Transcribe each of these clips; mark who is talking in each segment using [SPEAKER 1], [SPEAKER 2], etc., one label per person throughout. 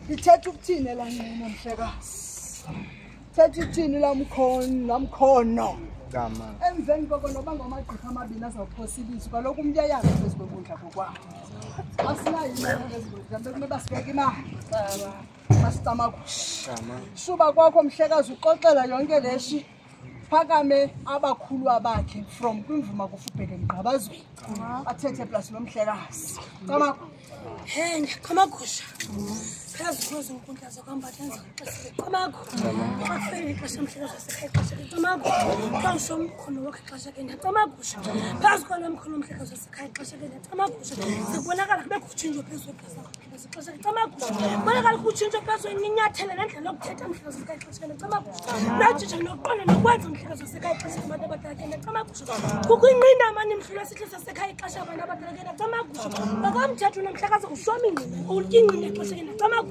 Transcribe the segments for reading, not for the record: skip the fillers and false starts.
[SPEAKER 1] Ithetha ukuthini la namhlekazi. Thetha ukuthini lamkhono.
[SPEAKER 2] Gama.
[SPEAKER 1] Emveni koko noba ngamagqirha amabini azawuphosibisa kaloku umntu eyazi phezu kokudla kokwakhe. Asinayo imali ezibudla bekumele basibeke imali. Masitamagusha. Shuba kwakho mhlekazi uxoxela yonke leshi. Phakame abakhulu abakhe from kwimvuma kufubheke emgqabazweni. Athethe plus nomhlekazi.
[SPEAKER 3] Hey, kamagusha. Phakathi kwazo inkundla zokwambathenza kamagusha. Afike ixesha mhlekazi wasekhaya ixesha kamagusha. Xa umkhono wakhe ixesha ke ndamagusha. Phakathi kwalo mkhono mhlekazi wasekhaya ixesha ke ndamagusha. Sibonakala kube kutshintsho phezulu phezulu ixesha ke kamagusha. Bonakala kutshintsho phezulu ninyathele nendlela yokuthetha mhlekazi wasekhaya ixesha ke kamagusha. Natshintsha nokuqonda nokwenza mhlekazi wasekhaya ixesha abantu abadala ke kamagusha. Kukho inqina mani mhlekazi wasekhaya ixesha ke abantu abadala ke kamagusha. Bakamthatha nomhlekazi ushwami ingqina ulyingqina ixesha ke kamagusha.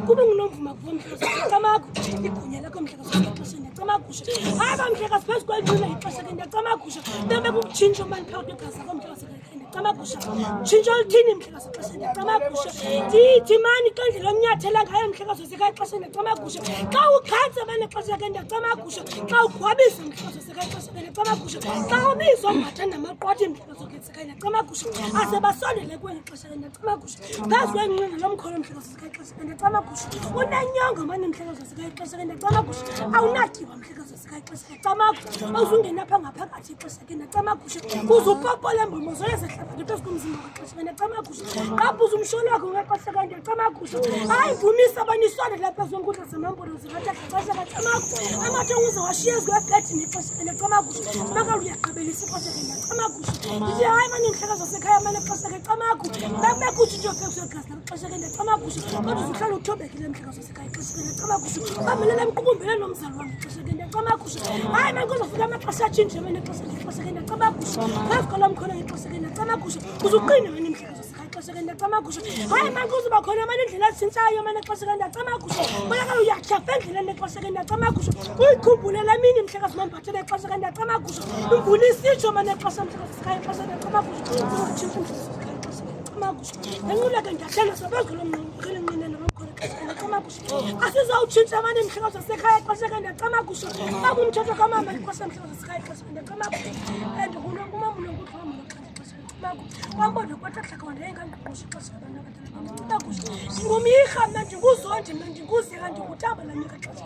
[SPEAKER 3] Kube ngunomvuma kumhlekazi kamagusha. Igunya lakho mhlekazi ixesha kamagusha. Aba mhlekazi phezulu kwelula ixesha ke kamagusha. Bebe kutshintsho mani phakathi kwegazi komhlekazi kamagusha. Tshintsho lithini mhlekazi ixesha kamagusha. Ndithi mani xa ndlela omnyathela ngayo mhlekazi wasekhaya ixesha kamagusha. Xa ukhatsa mani ixesha ke kamagusha. Xa ugwabisa mhlekazi wasekhaya ixesha kamagusha. Xa ubizwa mbatha namaqwathi mhlekazi wasekhaya kamagusha. Asebasondele kweli ixesha kamagusha. Phezu kwenqina lomkhono mhlekazi wasekhaya ixesha kamagusha. Unanyonga mani mhlekazi wasekhaya ixesha kamagusha. Awunatyiwa mhlekazi wasekhaya ixesha kamagusha. Awuzungena apha ngaphakathi ixesha kamagusha. Uzupopola mbomo zoyezehlabathi phezu komzimba wexesha kamagusha. Qabuza umsholo wakho ngexesha kamagusha. Hayi vumisa abanisondela phezu kwenkundla zamambolo zikathatha ixesha kamagusha. Amathonguze washiya ezibhedini ixesha kamagusha. Bakala uyaqabelisa ixesha kamagusha. Ndithi hayi mani mhlekazi wasekhaya mani ixesha kamagusha. Bebe kutshintsho phezulu kwegazi ixesha kamagusha. Kodwa uzuhlala uthobekile mhlekazi wasekhaya ixesha kamagusha. Bamelele emqukumbele nomzali wami ixesha kamagusha. Hayi mani kuzofika amaxesha atshintshe mani ixesha kamagusha. Phezu kwalo mkhono ixesha kamagusha. Uzuqine mani mhlekazi wasekhaya ixesha kamagusha. Hayi mani kuzoba khona mani indlela ezitshintshayo mani ixesha kamagusha. Bonakala uyatyhafa endleleni ixesha kamagusha. Uyikhumbule le mini mhlekazi mamphathele ixesha kamagusha. Umvulisa itsho mani ixesha mhlekazi ixesha kamagusha. Uzotshintsha kamagusha. Enqula ke ndahlala sabazi lo mkhulu mnene nomkhulu kamagusha. Asizawutshintsha mani mhlekazi wasekhaya ixesha kamagusha. Abumthetho kamama ixesha mhlekazi wasekhaya ixesha kamagusha. Ndikulo kumamlo ngudlamo wambona kwathatha khona engangqusha ixesha abantu abadala ndingumyirha mna ndinguzondi mna ndinguzeka ndikutamba la nika ixesha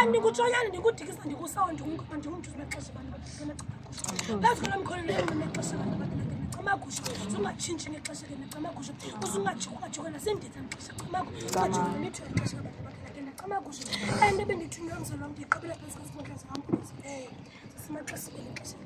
[SPEAKER 3] andingutshonyana ndingudikisa ndikusawa ndingumntu zibexesha abantu abadala phezu kwalo mkhono nexesha abantu abadala kamagusha. Uzungatshintshi ngexesha kamagusha. Uzungajikwa nasenditha ngexesha kamagusha. Ungajikwa nitho ngexesha abantu abadala kamagusha. And ebendithunywa umzali wam ndiyiqabela phezu kwezinkundla zamampilo simaxesha ngexesha